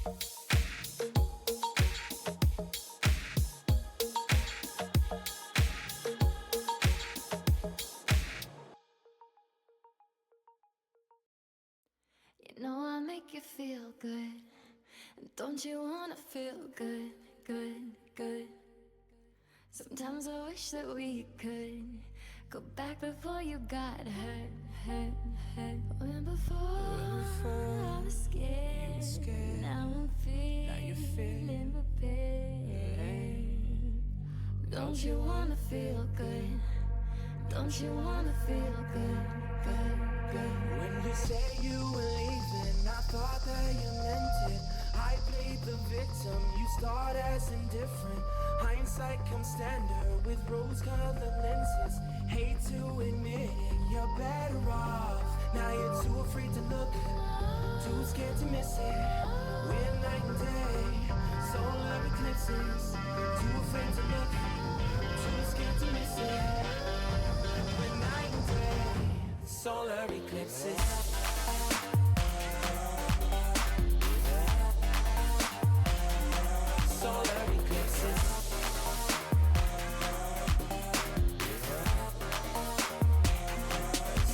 You know I make you feel good. Don't you wanna feel good, good, good? Sometimes I wish that we could go back before you got hurt, hurt, hurt. When before I was scared, now I'm feeling prepared. Don't you wanna feel good? Don't you wanna feel good, good, good? When you say you were leaving, I thought that you meant it. I played the victim, you start as indifferent. Hindsight comes standard with rose-colored lenses. Hate to admit it, you're better off. Now you're too afraid to look, too scared to miss it. We're night and day, solar eclipses. Too afraid to look, too scared to miss it. We're night and day, solar eclipses. Solar eclipses.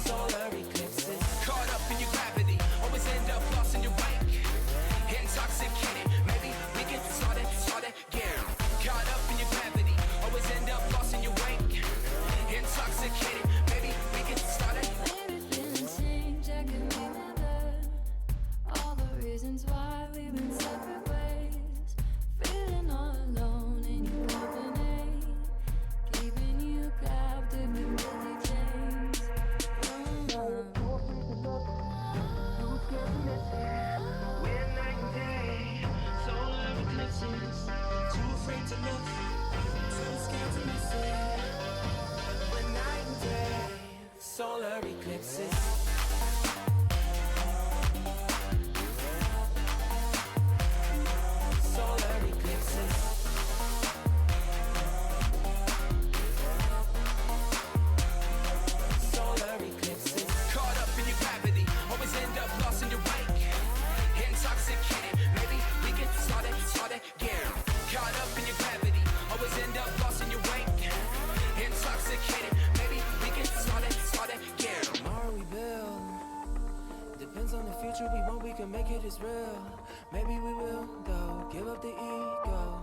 Solar eclipses. Caught up in your gravity, always end up lost in your wake. Intoxicated, maybe we can start again. Caught up in your gravity, always end up lost in your wake. Intoxicated, maybe we can start it. Maybe feeling change, I can remember all the reasons why we've been separate ways. Feeling all alone in your company, keeping you captive in Billy James. We're night and day, solar eclipses. Too afraid to look, too scared to miss it. We're night and day, solar eclipses. Solar eclipses. Solar eclipses. Caught up in your gravity, always end up lost in your wake. Intoxicated, maybe we can start again. Caught up in your gravity, always end up lost in your wake. Intoxicated, maybe we can start again. Tomorrow we build. Depends on the future we want, we can make it as real. Maybe we will, though. Give up the ego.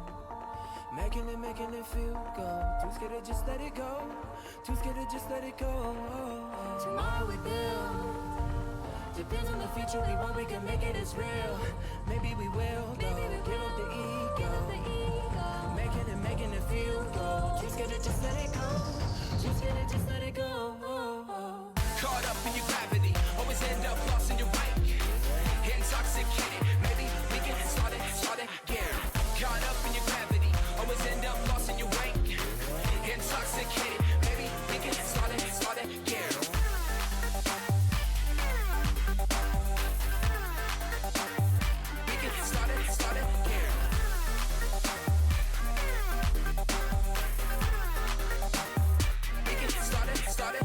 Making it feel good. Too scared to just let it go. Too scared to just let it go. Tomorrow we build. Depends on the future we want, we can make it as real. Maybe we will, though. Give up the ego. Making it feel good. Too scared to just let it go. Too scared to just let it go. Caught up in your gravity, always end up lost in your wake. Intoxicated, maybe we can start again. Caught up in your gravity, always end up lost in your wake. Intoxicated, maybe we can start again. We can start again. We can start it.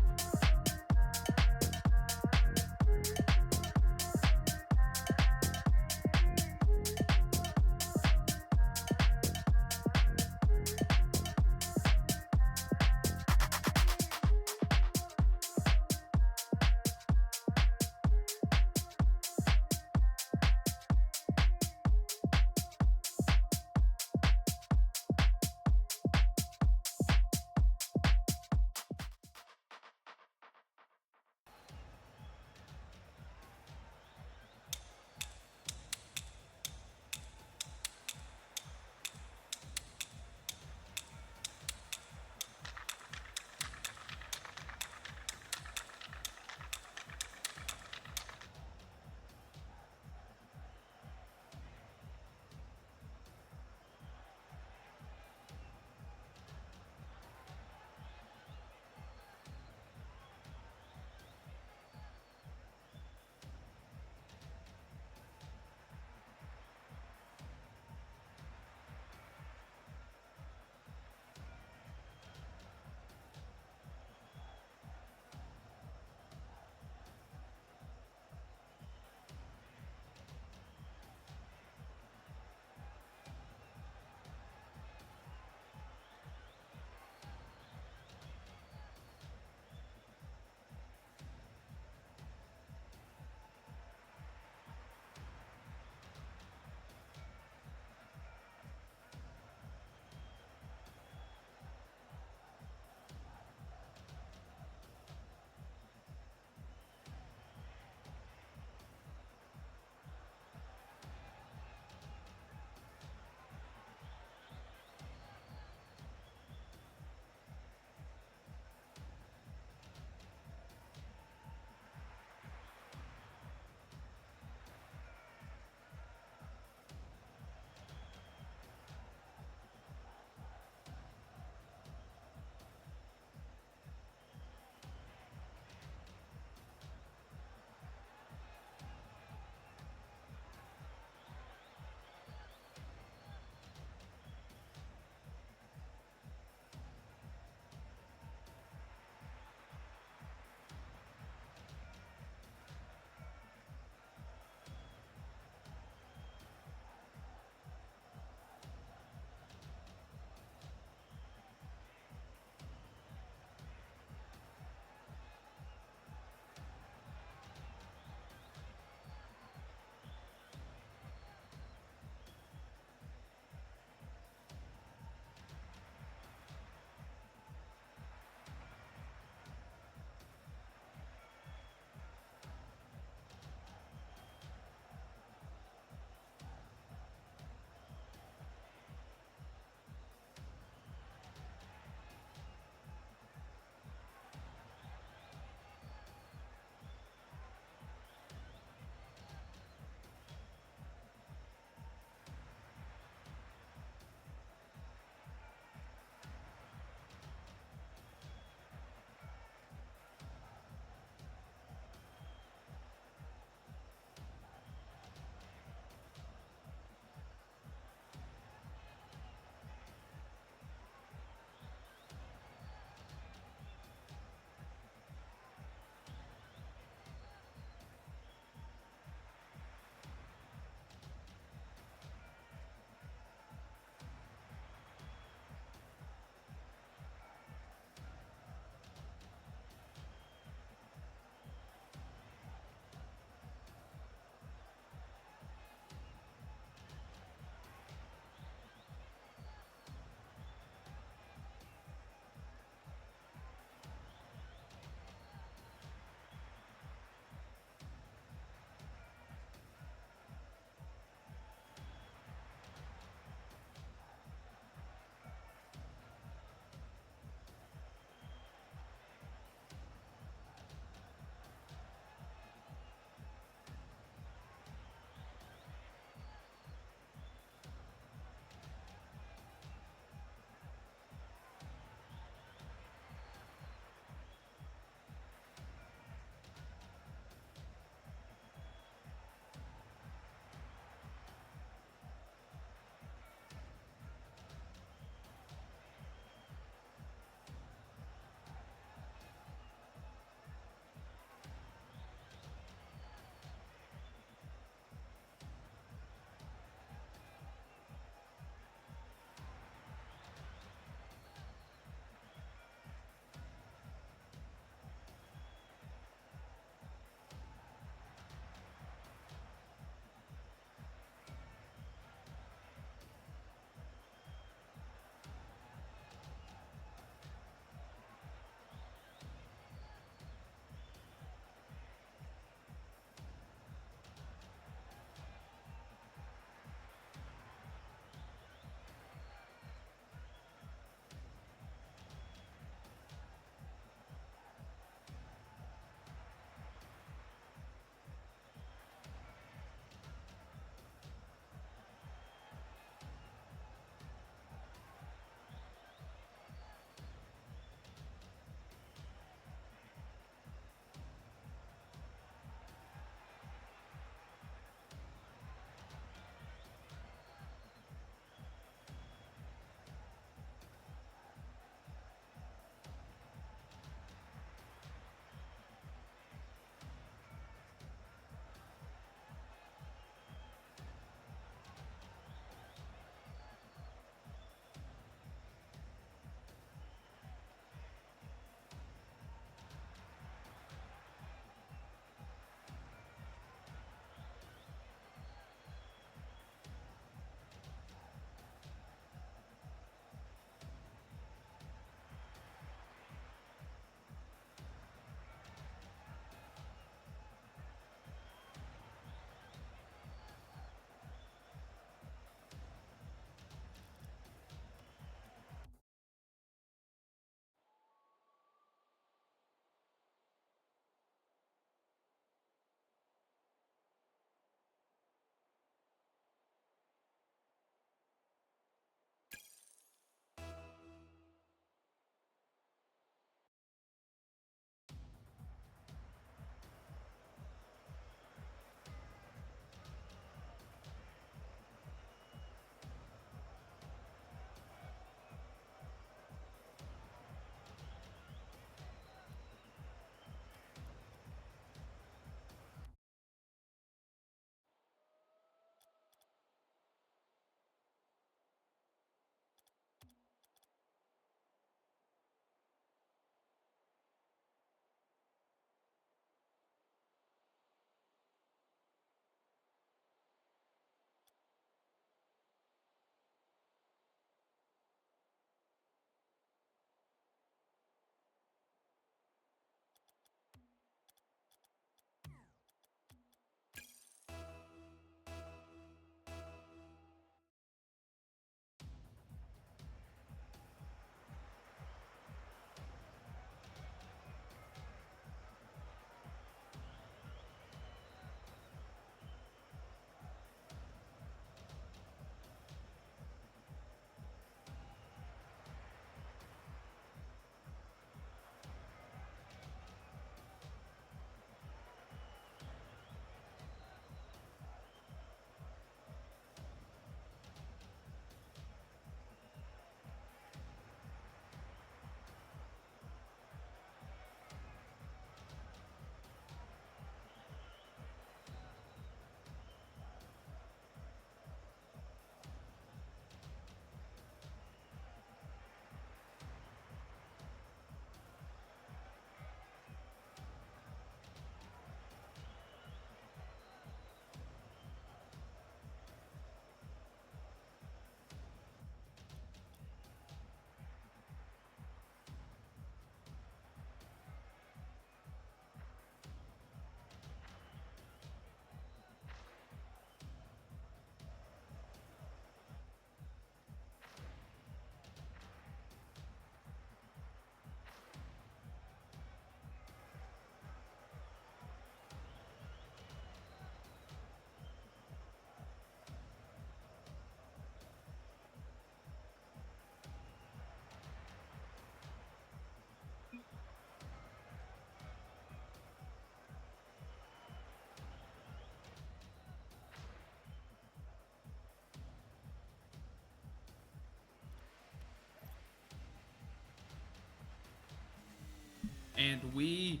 and we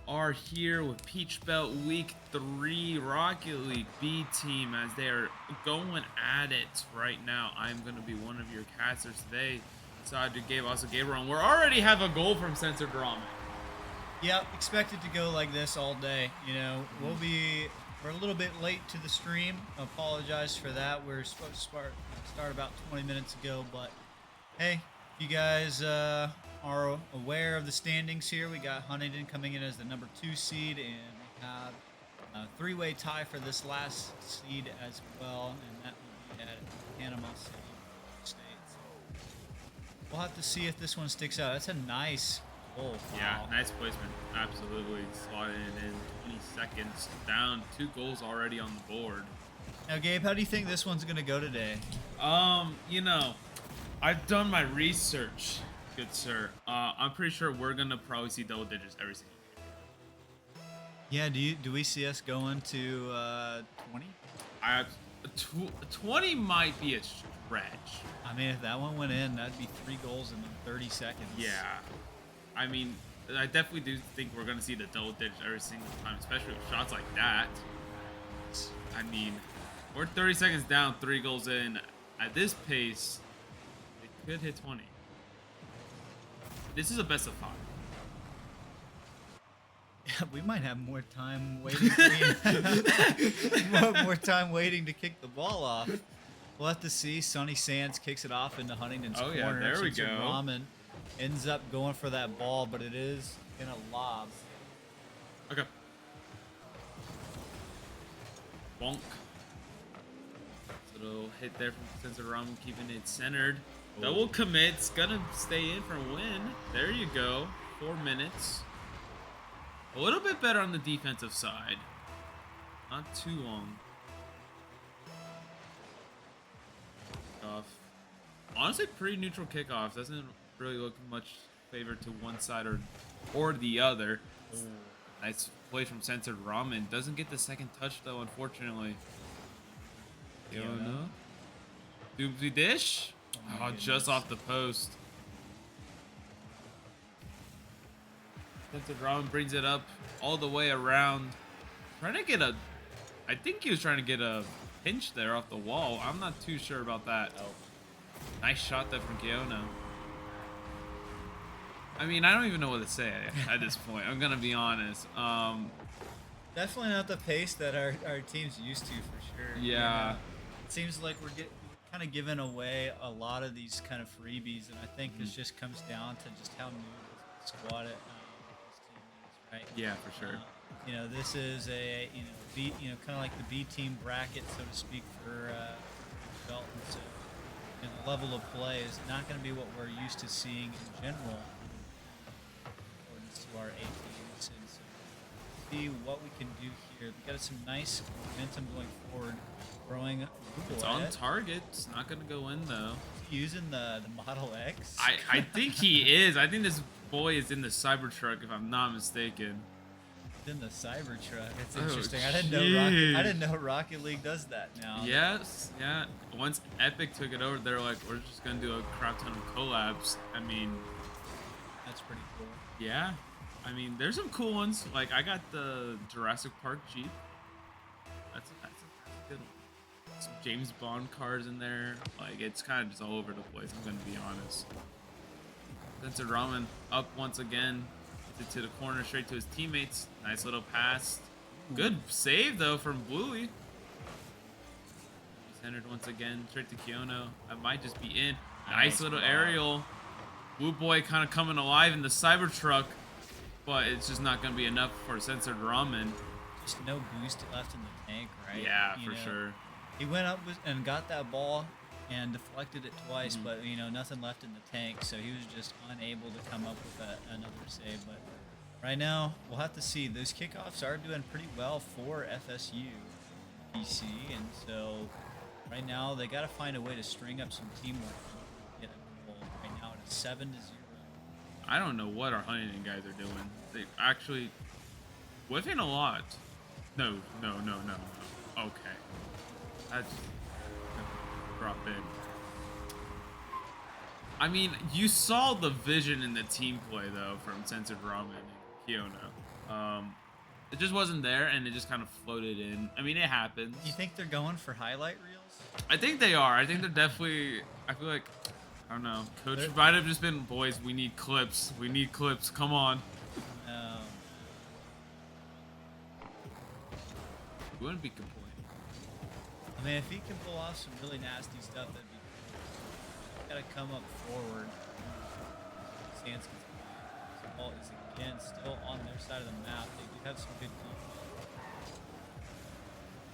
are here with Peach Belt Week 3 Rocket League B team as they are going at it right now. I'm going to be one of your casters today. Side to Gabe, also Gabriel. We already have a goal from Censored Ramen. Yep, expected to go like this all day. You know, we're a little bit late to the stream. Apologize for that. We're supposed to start about 20 minutes ago, but hey, if you guys are aware of the standings here, we got Huntingdon coming in as the number 2 seed, and we have a 3-way tie for this last seed as well, and that will be at Panama City State. So we'll have to see if this one sticks out. That's a nice goal. Yeah, Wow. nice placement. Absolutely. Slotted in 20 seconds. Down 2 goals already on the board. Now, Gabe, how do you think this one's going to go today? You know, I've done my research, good sir. I'm pretty sure we're gonna probably see double digits every single game. Yeah, do we see us going to 20? 20 might be a stretch. I mean, if that one went in, that'd be 3 goals in 30 seconds. Yeah. I mean, I definitely do think we're gonna see the double digits every single time, especially with shots like that. I mean, we're 30 seconds down, 3 goals in. At this pace, it could hit 20. This is a best of 5. Yeah, we might have more time waiting. more time waiting to kick the ball off. We'll have to see. Sonny Sands kicks it off into Huntington's corner. Yeah, there we go. Ramen ends up going for that ball, but it is in a lob. Okay. Bonk. So it'll hit there from Censored Ramen, keeping it centered. Double commits, gonna stay in for a win. There you go. 4 minutes. A little bit better on the defensive side. Not too long. Kickoff. Honestly, pretty neutral kickoff. Doesn't really look much favor to one side or the other. Nice play from Censored Ramen. Doesn't get the second touch though, unfortunately. You don't know. Doomsday dish. Oh, just off the post. Censored Ramen brings it up all the way around. Trying to get I think he was trying to get a pinch there off the wall. I'm not too sure about that. Oh. Nice shot there from Keona. I mean, I don't even know what to say at this point. I'm gonna be honest. Definitely not the pace that our team's used to, for sure. Yeah. It seems like we're kind of giving away a lot of these kind of freebies, and I think this just comes down to just how new the squad this team is, right? Yeah, for sure. You know, this is a B, kind of like the B team bracket, so to speak, for Belton. So, the level of play is not going to be what we're used to seeing in general. To our A teams, and so see what we can do here. We got some nice momentum going forward, throwing. It's on target. It's not gonna go in though. Using the Model X. I think he is. I think this boy is in the Cybertruck, if I'm not mistaken. In the Cybertruck. It's Oh, interesting. jeez. I didn't know Rocket League does that now. Yes, yeah. Once Epic took it over, they're like, we're just gonna do a crap ton of collabs. I mean, That's pretty cool. yeah. I mean, there's some cool ones. Like, I got the Jurassic Park Jeep. That's a good one. Some James Bond cars in there. Like, it's kind of just all over the place, I'm gonna be honest. Censored Ramen up once again. Gets it to the corner, straight to his teammates. Nice little pass. Good save, though, from Bluey. He's centered once again, straight to Keono. That might just be in. Nice little aerial. Blue Boy kind of coming alive in the Cybertruck. But it's just not going to be enough for Censored Ramen. Just no boost left in the tank, right? Yeah, for sure. He went up and got that ball and deflected it twice, but nothing left in the tank, so he was just unable to come up with another save. But right now, we'll have to see. Those kickoffs are doing pretty well for FSU PC, and so right now they got to find a way to string up some teamwork. Get a goal. Right now it's 7-0. I don't know what our Huntingdon guys are doing. They actually whiffing a lot. No. Okay. That's drop in. I mean, you saw the vision in the team play though from Censored Ramen. Kiona. It just wasn't there, and it just kind of floated in. I mean, it happens. You think they're going for highlight reels? I think they are. I think they're definitely. I feel like. I don't know. Coach might have just been, boys, we need clips. We need clips. Come on. We wouldn't be complaining. I mean, if he can pull off some really nasty stuff, that'd be cool. Gotta come up forward. Stansky's ball is again still on their side of the map. They do have some good defense.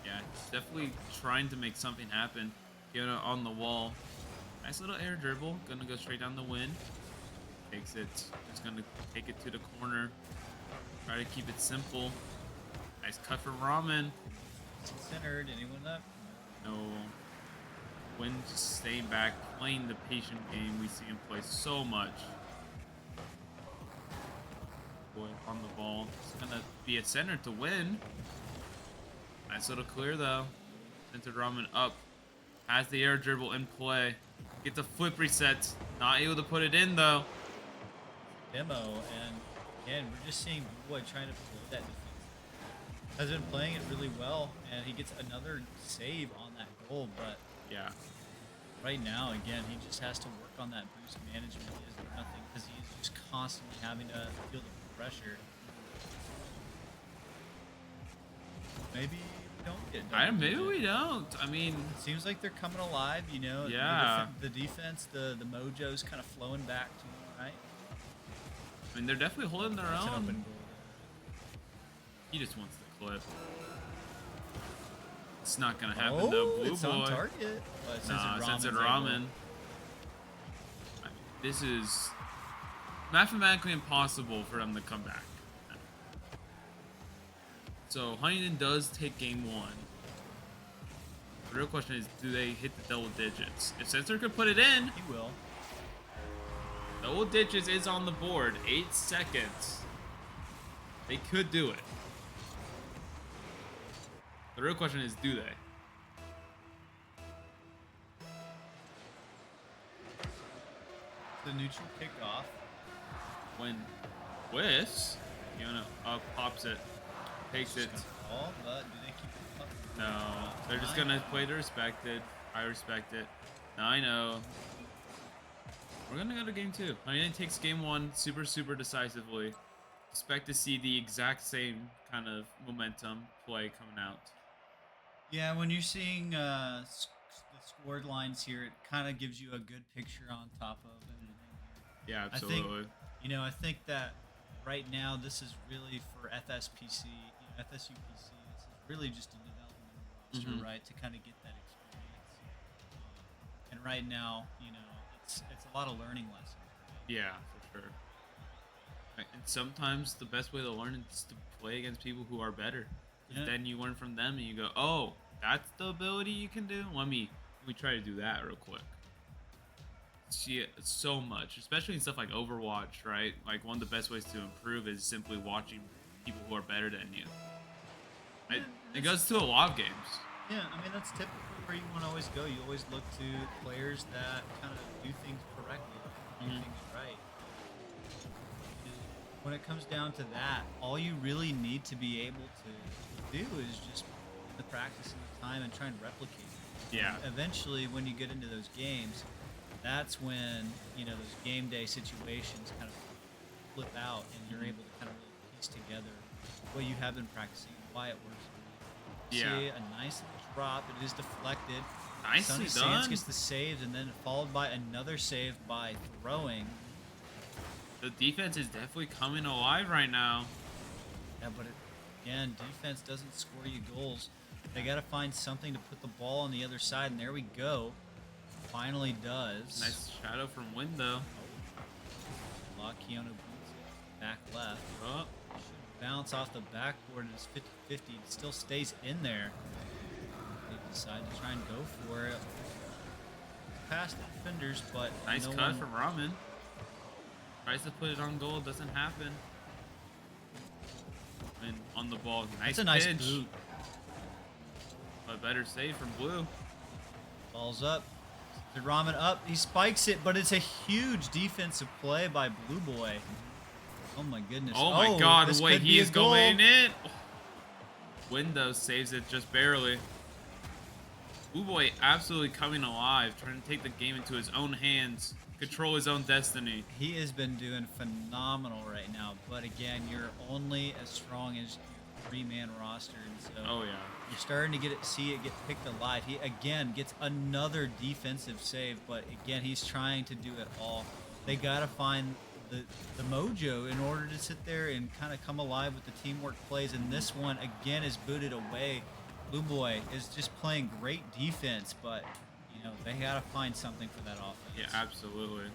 Yeah, it's definitely trying to make something happen. Kiona on the wall. Nice little air dribble. Gonna go straight down the win. Takes it. Just gonna take it to the corner. Try to keep it simple. Nice cut from Ramen. Centered. Anyone up? No. Win just staying back, playing the patient game. We see him play so much. Boy, on the ball. It's gonna be a center to win. Nice little clear though. Centered Ramen up. Has the air dribble in play. Get the flip reset. Not able to put it in though. Demo, and again, we're just seeing Boy trying to play that defense. Has been playing it really well, and he gets another save on that goal, but Yeah. right now, again, he just has to work on that boost management. He is nothing because he is just constantly having to feel the pressure. Maybe we don't get done. Maybe we don't. I mean, It seems like they're coming alive, you know. Yeah. The defense, the mojo's kind of flowing back to them, right? they're definitely holding their It's an open own. goal. He just wants the clip. It's not gonna happen though, Blue it's Boy. on target. But Nah, Censored Censored Ramen's able- Ramen. I mean, this is mathematically impossible for them to come back. So Huntingdon does take game one. The real question is, do they hit the double digits? If Censored could put it in, He will. double digits is on the board. 8 seconds. They could do it. The real question is, do they? The neutral kickoff. When whiffs, pops it, takes it. Gonna fall, but do they keep it up? No, they're just gonna play to respect it. I respect it. Now I know. We're gonna go to game two. Huntingdon takes game one super decisively. Expect to see the exact same kind of momentum play coming out. Yeah, when you're seeing the scored lines here, it kind of gives you a good picture on top of everything. Yeah, I think, absolutely. I think that right now this is really for FSPC, FSUPC. This is really just a developmental roster, Mhm. right, to kind of get that experience. And right now, it's a lot of learning lessons. Yeah, for sure. And sometimes the best way to learn is to play against people who are better. 'Cause Yeah. then you learn from them and you go, oh, that's the ability you can do? Let me try to do that real quick. See it so much, especially in stuff like Overwatch, right? Like one of the best ways to improve is simply watching people who are better than you. It goes to a lot of games. Yeah, I mean, that's typically where you want to always go. You always look to players that kind of do things correctly, do Mhm. things right. When it comes down to that, all you really need to be able to do is just the practice and the time and try and replicate it. Yeah. Eventually, when you get into those games, that's when, those game day situations kind of flip out and you're able to kind of really piece together what you have been practicing and why it works. Yeah. See a nice little drop. It is deflected. Nicely Sonny Sands done. gets the save and then followed by another save by throwing. The defense is definitely coming alive right now. Yeah, but again, defense doesn't score you goals. They got to find something to put the ball on the other side, and there we go. Finally does. Nice shadow from Win though. Lock Keanu boots it. Back left. Oh, Should bounce off the backboard. It's 50-50. It still stays in there. They decide to try and go for it. Past the defenders, but nice no cut one- from Ramen. Tries to put it on goal, doesn't happen. And on the ball, nice It's a nice pitch. boot. But better save from Blue. Balls up. The Ramen up. He spikes it, but it's a huge defensive play by Blue Boy. Oh my goodness. Oh my God! This Wait, could he be a is goal. going in. Windows saves it just barely. Blue Boy absolutely coming alive, trying to take the game into his own hands, control his own destiny. He has been doing phenomenal right now, but again, you're only as strong as your 3-man roster, and so Oh yeah. you're starting to see it get picked alive. He again gets another defensive save, but again, he's trying to do it all. They gotta find the mojo in order to sit there and kind of come alive with the teamwork plays, and this one again is booted away. Blue Boy is just playing great defense, but you know they gotta find something for that offense. Yeah, absolutely.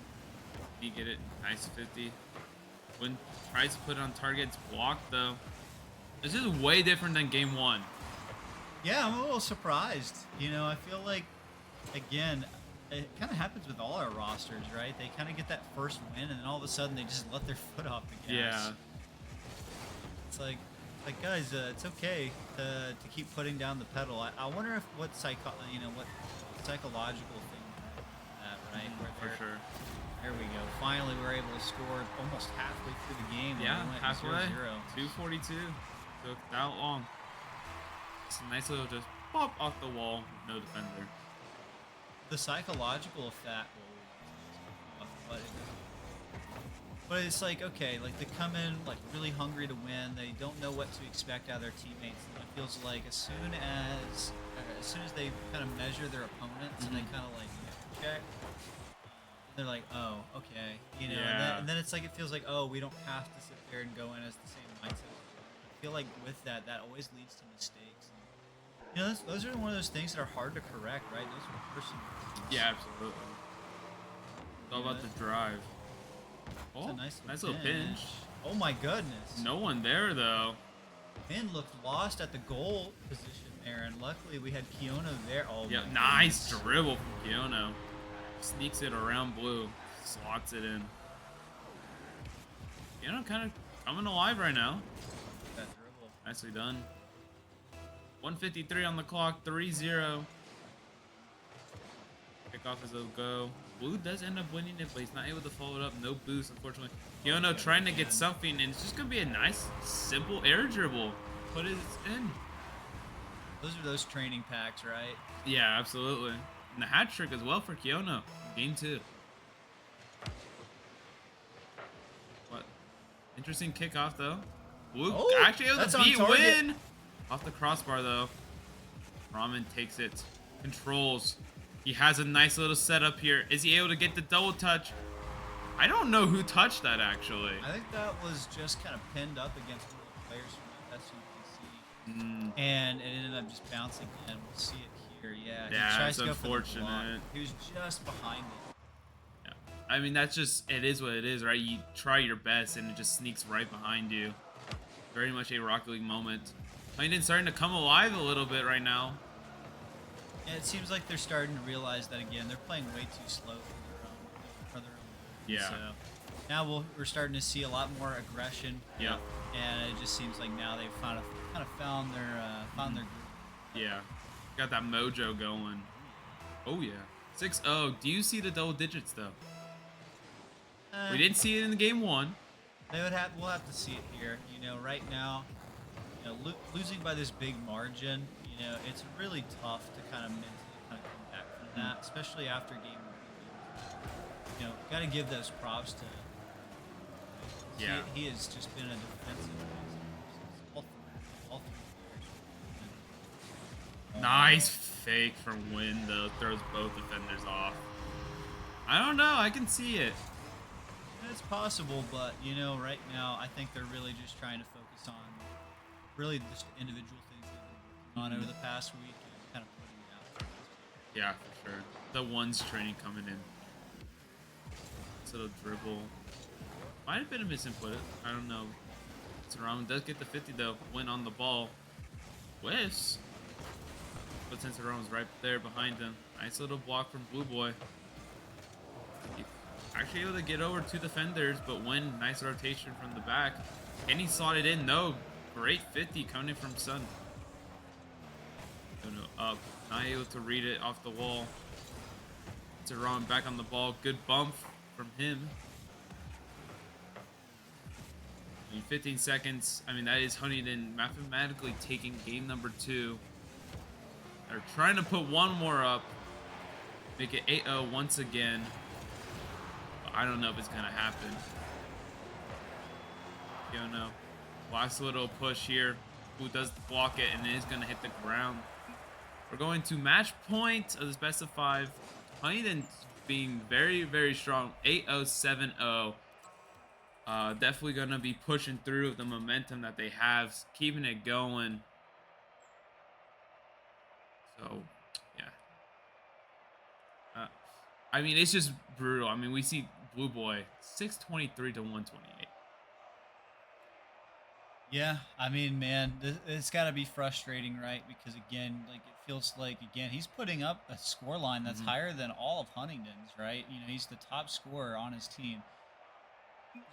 He get it. Nice 50. When tries to put it on target, it's blocked though. This is way different than game 1. Yeah, I'm a little surprised. You know, I feel like, again, it kind of happens with all our rosters, right? They kind of get that first win, and then all of a sudden they just let their foot off the gas. Yeah. It's like guys, it's okay to keep putting down the pedal. I wonder if what psychological thing that, right? Where For sure. There we go. Finally, we're able to score almost halfway through the game. when Yeah, we went halfway. 0-0. 242. Took that long. It's a nice little just pop off the wall. No defender. The psychological effect, but it's like, okay, like they come in like really hungry to win. They don't know what to expect out of their teammates. And it feels like as soon as they kind of measure their opponents and they kind of like check, they're like, oh, okay, you know. Yeah. And then it's like it feels like, oh, we don't have to sit there and go in as the same mindset. I feel like with that always leads to mistakes. You know, those are one of those things that are hard to correct, right? Those are personal things. Yeah, absolutely. It's all about the drive. It's Oh, a nice little pinch. Oh my goodness. No one there though. Pin looked lost at the goal position there, and luckily we had Kiona there. Oh Yeah, my nice goodness. dribble from Kiono. Sneaks it around Blue. Slots it in. Kiono kind of coming alive right now. That dribble. Nicely done. 153 on the clock. 3-0. Kickoff is a go. Blue does end up winning it, but he's not able to follow it up. No boost, unfortunately. Kiono trying to get something, and it's just going to be a nice, simple air dribble. Put it in. Those are those training packs, right? Yeah, absolutely. And the hat trick as well for Kiono. Game 2. What? Interesting kickoff, though. Blue Oh, actually able that's to on beat target. win. Off the crossbar, though. Ramen takes it. Controls. He has a nice little setup here. Is he able to get the double touch? I don't know who touched that, actually. I think that was just kind of pinned up against one of the players from FSU. And it ended up just bouncing in. We'll see it here. Yeah, he Yeah, tries it's to go for the block. unfortunate. He was just behind it. Yeah. I mean, that's just, it is what it is, right? You try your best, and it just sneaks right behind you. Very much a Rocket League moment. Huntingdon starting to come alive a little bit right now. Yeah, it seems like they're starting to realize that again. They're playing way too slow for their own. Yeah. So now we're starting to see a lot more aggression. Yeah. And it just seems like now they've kind of found their group. Yeah. Got that mojo going. Oh, yeah. 6-0. Do you see the double digits, though? We didn't see it in the game 1. We'll have to see it here. You know, right now, you know, losing by this big margin, you know, it's really tough to kind of mentally kind of come back from that, especially after game 1. You know, got to give those props to. Yeah. He has just been a defensive all three players. Nice fake from Win, though. Throws both defenders off. I don't know. I can see it. It's possible, but you know, right now I think they're really just trying to focus on really just individual things they've been working on over the past week and kind of putting it out. Yeah, for sure. The ones training coming in. This little dribble. Might have been a misinput. I don't know. Ramen does get the 50 though. Went on the ball. Whiffs. But since Ramen's right there behind him. Nice little block from Blue Boy. Actually able to get over 2 defenders, but Win, nice rotation from the back. And he slotted in, no. Great 50 coming in from Sun. Up. Not able to read it off the wall. Ramen back on the ball. Good bump from him. I mean, 15 seconds. I mean, that is Huntingdon mathematically taking game number 2. They're trying to put one more up, make it 8-0 once again. But I don't know if it's gonna happen. You don't know. Last little push here. Who does block it and it is gonna hit the ground. We're going to match point of this best of 5. Huntingdon being very, very strong. 8-0, 7-0. Definitely gonna be pushing through the momentum that they have, keeping it going. So, yeah. I mean, it's just brutal. I mean, we see Blue Boy 623 to 128. Yeah, I mean, man, it's got to be frustrating, right? Because again, like it feels like again he's putting up a score line that's higher than all of Huntington's, right? You know, he's the top scorer on his team.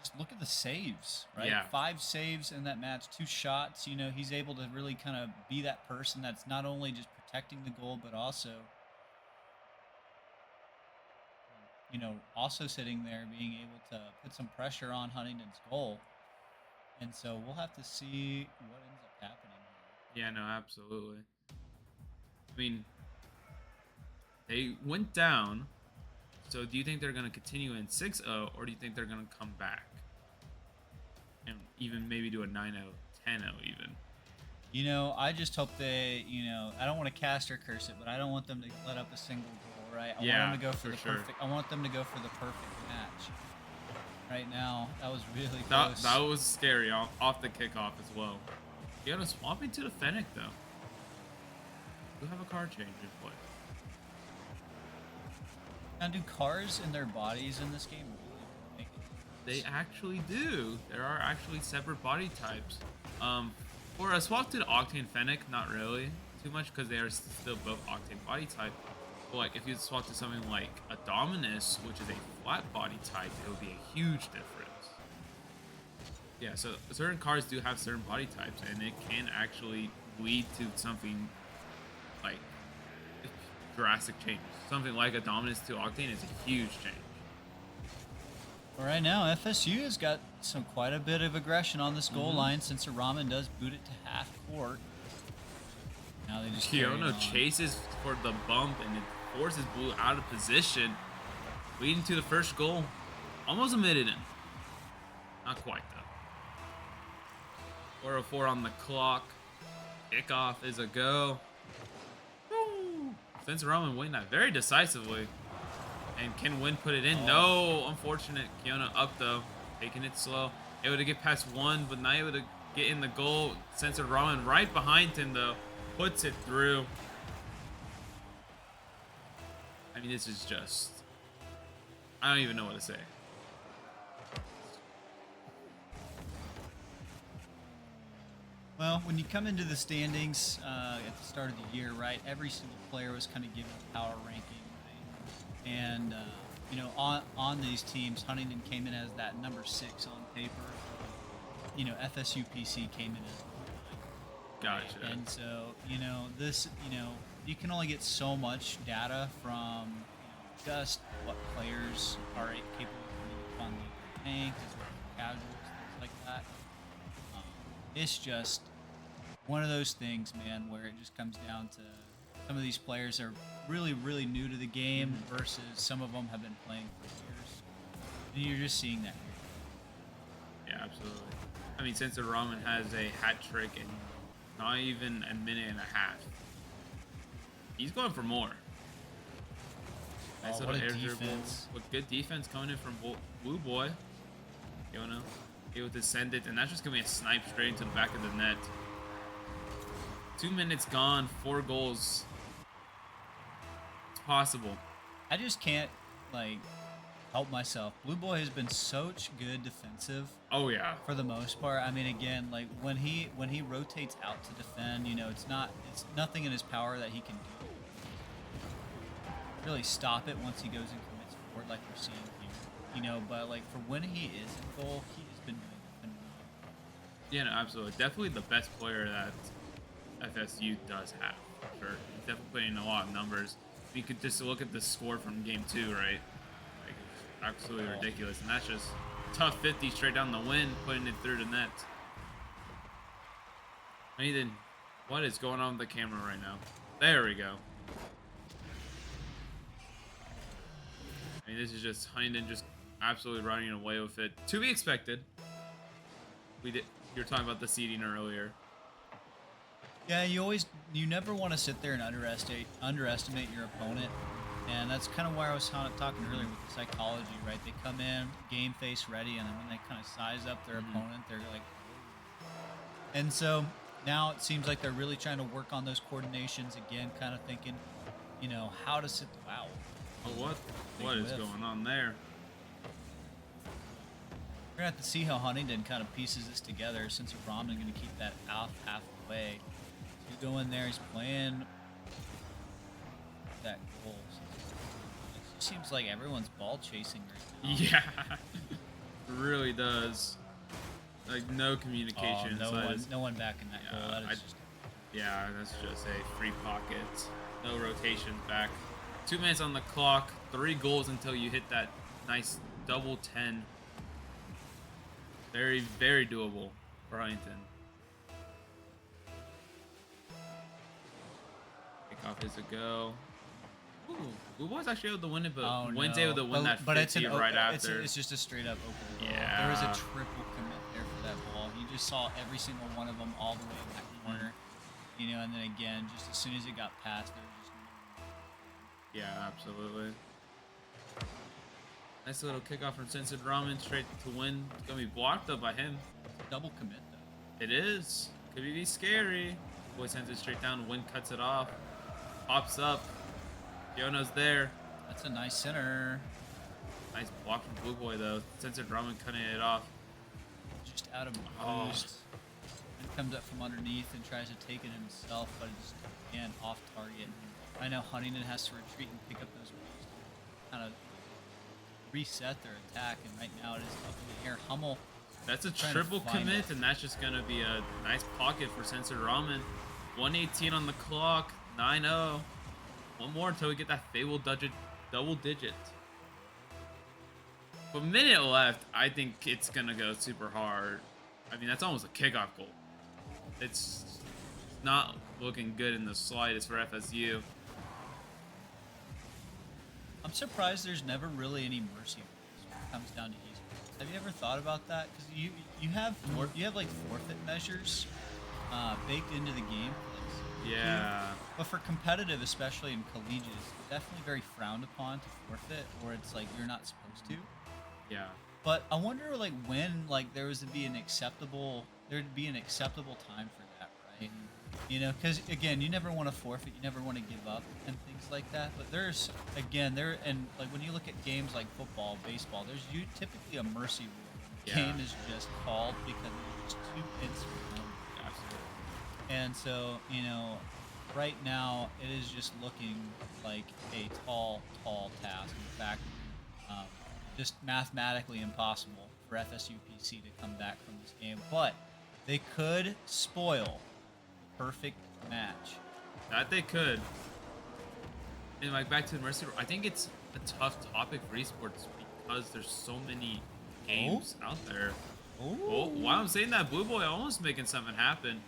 Just look at the saves, right? Yeah. 5 saves in that match, 2 shots. You know, he's able to really kind of be that person that's not only just protecting the goal, but also, you know, also sitting there being able to put some pressure on Huntington's goal. And so we'll have to see what ends up happening here. Yeah, no, absolutely. I mean, they went down. So do you think they're going to continue in 6-0, or do you think they're going to come back and even maybe do a 9-0, 10-0 even? You know, I just hope they, you know, I don't want to cast or curse it, but I don't want them to let up a single goal, right? I want them to go for the perfect. I want them to go for the perfect match. Right now, that was really close. That was scary off the kickoff as well. You got to swap into the Fennec though. You have a car change in play. Now, do cars and their bodies in this game really make it? They actually do. There are actually separate body types. For a swap to the Octane Fennec, not really too much because they are still both Octane body type. But like if you swap to something like a Dominus, which is a flat body type, it would be a huge difference. Yeah, so certain cars do have certain body types, and it can actually lead to something like drastic change. Something like a Dominus to Octane is a huge change. Well, right now, FSU has got quite a bit of aggression on this goal line since Ramen does boot it to half court. Now they just Kiona chases for the bump and it forces Blue out of position, leading to the first goal. Almost a minute in. Not quite though. 4:04 on the clock. Kickoff is a go. Woo! Spencer Roman winning that very decisively. And can Win put it in? No, unfortunate. Kiona up though, taking it slow. Able to get past one, but not able to get in the goal. Spencer Roman right behind him though, puts it through. I mean, this is just, I don't even know what to say. Well, when you come into the standings at the start of the year, right, every single player was kind of given a power ranking, right? And, you know, on these teams, Huntingdon came in as that number 6 on paper. You know, FSU PC came in as Gotcha. and so, you know, this, you know, you can only get so much data from, you know, just what players are capable of on the tank, as well as casuals, things like that. It's just one of those things, man, where it just comes down to some of these players are really, really new to the game versus some of them have been playing for years. And you're just seeing that here. Yeah, absolutely. I mean, since the Ramen has a hat trick in not even a minute and a half, he's going for more. Nice Oh, little what a air dribble. defense. With good defense coming in from Blue Boy. You know, able to send it, and that's just gonna be a snipe straight into the back of the net. 2 minutes gone, 4 goals. It's possible. I just can't, like, help myself. Blue Boy has been such good defensive Oh yeah. for the most part. I mean, again, like when he rotates out to defend, you know, it's nothing in his power that he can do. Really stop it once he goes and commits forward, like we're seeing here. You know, but like for when he is in goal, he has been doing it phenomenal. Yeah, no, absolutely. Definitely the best player that FSU does have, for sure. He's definitely putting in a lot of numbers. You could just look at the score from game 2, right? Like, it's absolutely ridiculous. And that's just tough 50 straight down the wind, putting it through the net. Huntingdon, what is going on with the camera right now? There we go. I mean, this is just Huntingdon just absolutely running away with it. To be expected. You were talking about the seeding earlier. Yeah, you never want to sit there and underestimate your opponent, and that's kind of where I was talking earlier with the psychology, right? They come in game face ready, and then when they kind of size up their opponent, they're like, and so now it seems like they're really trying to work on those coordinations again, kind of thinking, you know, how to sit. Wow. Oh, what is going on there? We're gonna have to see how Huntingdon kind of pieces this together, since Rahman going to keep that out half the way. He's going there. He's playing that goal. It just seems like everyone's ball chasing right now. Yeah, it really does. Like no communication. No one back in that goal. That is yeah, that's just a free pocket. No rotations back. 2 minutes on the clock. 3 goals until you hit that nice double 10. Very, very doable for Huntingdon. Kickoff is a go. Ooh, we was actually able to win it, but Wednesday would have won that 50 right after. It's just a straight up open goal. Yeah. There was a triple commit there for that ball. You just saw every single one of them all the way in that corner. You know, and then again, just as soon as it got past, there was just yeah, absolutely. Nice little kickoff from Censored Ramen straight to win. It's gonna be blocked up by him. double commit though. It is. Could be scary. Boy sends it straight down. Wind cuts it off. Pops up. Yono's there. That's a nice center. Nice block from Blue Boy though. Censored Ramen cutting it off. Just out of boost. And comes up from underneath and tries to take it himself, but it's again off target. I know Huntingdon has to retreat and pick up those balls to kind of reset their attack, and right now it is up in the air. Hummel. That's a triple commit, and that's just gonna be a nice pocket for Censored Ramen. 1:18 on the clock. 9-0. One more until we get that fabled double digit. With a minute left, I think it's gonna go super hard. I mean, that's almost a kickoff goal. It's not looking good in the slightest for FSU. I'm surprised there's never really any mercy when it comes down to esports. Have you ever thought about that? Because you have like forfeit measures baked into the game. Yeah. But for competitive, especially in collegiate, it's definitely very frowned upon to forfeit, or it's like you're not supposed to. Yeah. But I wonder like when like there'd be an acceptable time for that, right? You know, because again, you never want to forfeit, you never want to give up and things like that. But there's and like when you look at games like football, baseball, there's typically a mercy rule. The game is just called because there's just 2 hits for them. Absolutely. And so, you know, right now it is just looking like a tall task. In fact, just mathematically impossible for FSU PC to come back from this game. But they could spoil the perfect match. That they could. And like back to the mercy rule, I think it's a tough topic for esports because there's so many games out there. Oh, while I'm saying that, Blue Boy almost making something happen.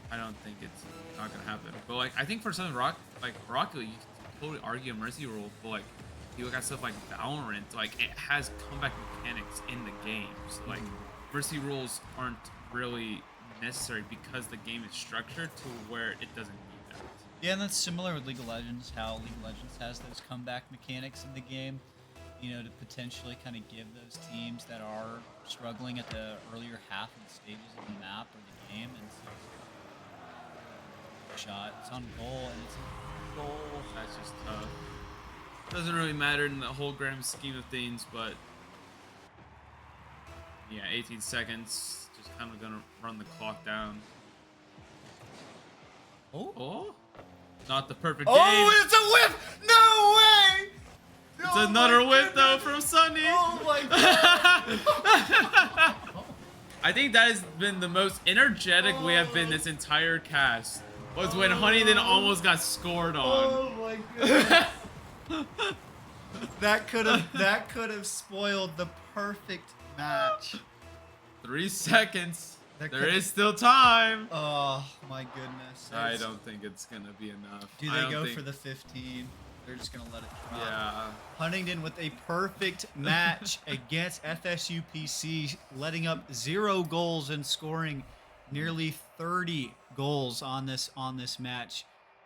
I don't think it's not gonna happen. But like, I think for something Rocket League, you can totally argue a mercy rule. But like, you look at stuff like Valorant, like it has comeback mechanics in the game. So like, mercy rules aren't really necessary because the game is structured to where it doesn't need that. Yeah, and that's similar with League of Legends. How League of Legends has those comeback mechanics in the game. You know, to potentially kind of give those teams that are struggling at the earlier half and stages of the map or the game, and shot, it's on goal, and it's a goal. That's just tough. Doesn't really matter in the whole grand scheme of things, but yeah, 18 seconds, just kind of gonna run the clock down. Oh, not the perfect game. Oh, it's a whiff! No way! It's another whip though from Sunny. Oh my god! I think that has been the most energetic we have been this entire cast. Was when Huntingdon almost got scored on. Oh my goodness! That could have spoiled the perfect match. 3 seconds. There There could- is still time. Oh my goodness. I don't think it's gonna be enough. Do I they don't go think- for the 15? They're just gonna let it drop. Yeah. Huntingdon with a perfect match against FSU PC, letting up 0 goals and scoring nearly 30 goals on this match.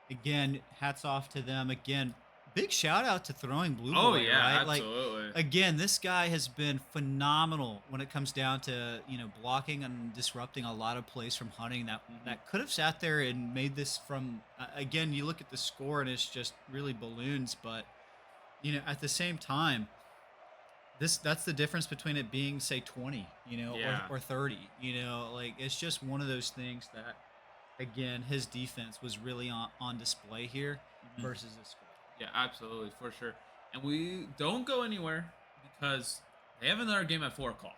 Again, hats off to them. Again, big shout out to Throwing Blue Boy. Oh yeah, right? absolutely. Like, again, this guy has been phenomenal when it comes down to blocking and disrupting a lot of plays from Hunting that could have sat there and made this from. Again, you look at the score and it's just really balloons, but at the same time, that's the difference between it being say 20, Yeah. or 30. Like it's just one of those things that, again, his defense was really on display here versus the score. Yeah, absolutely, for sure. And we don't go anywhere because they have another game at 4 o'clock.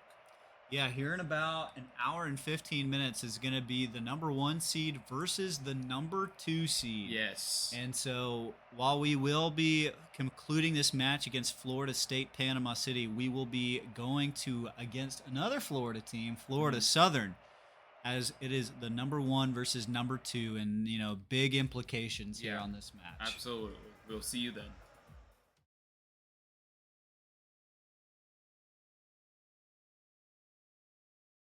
Yeah, here in about an hour and 15 minutes is going to be the number 1 seed versus the number 2 seed. Yes. And so while we will be concluding this match against Florida State Panama City, we will be going against another Florida team, Florida Southern, as it is the number 1 versus number 2, and big implications here on this match. Absolutely. We'll see you then.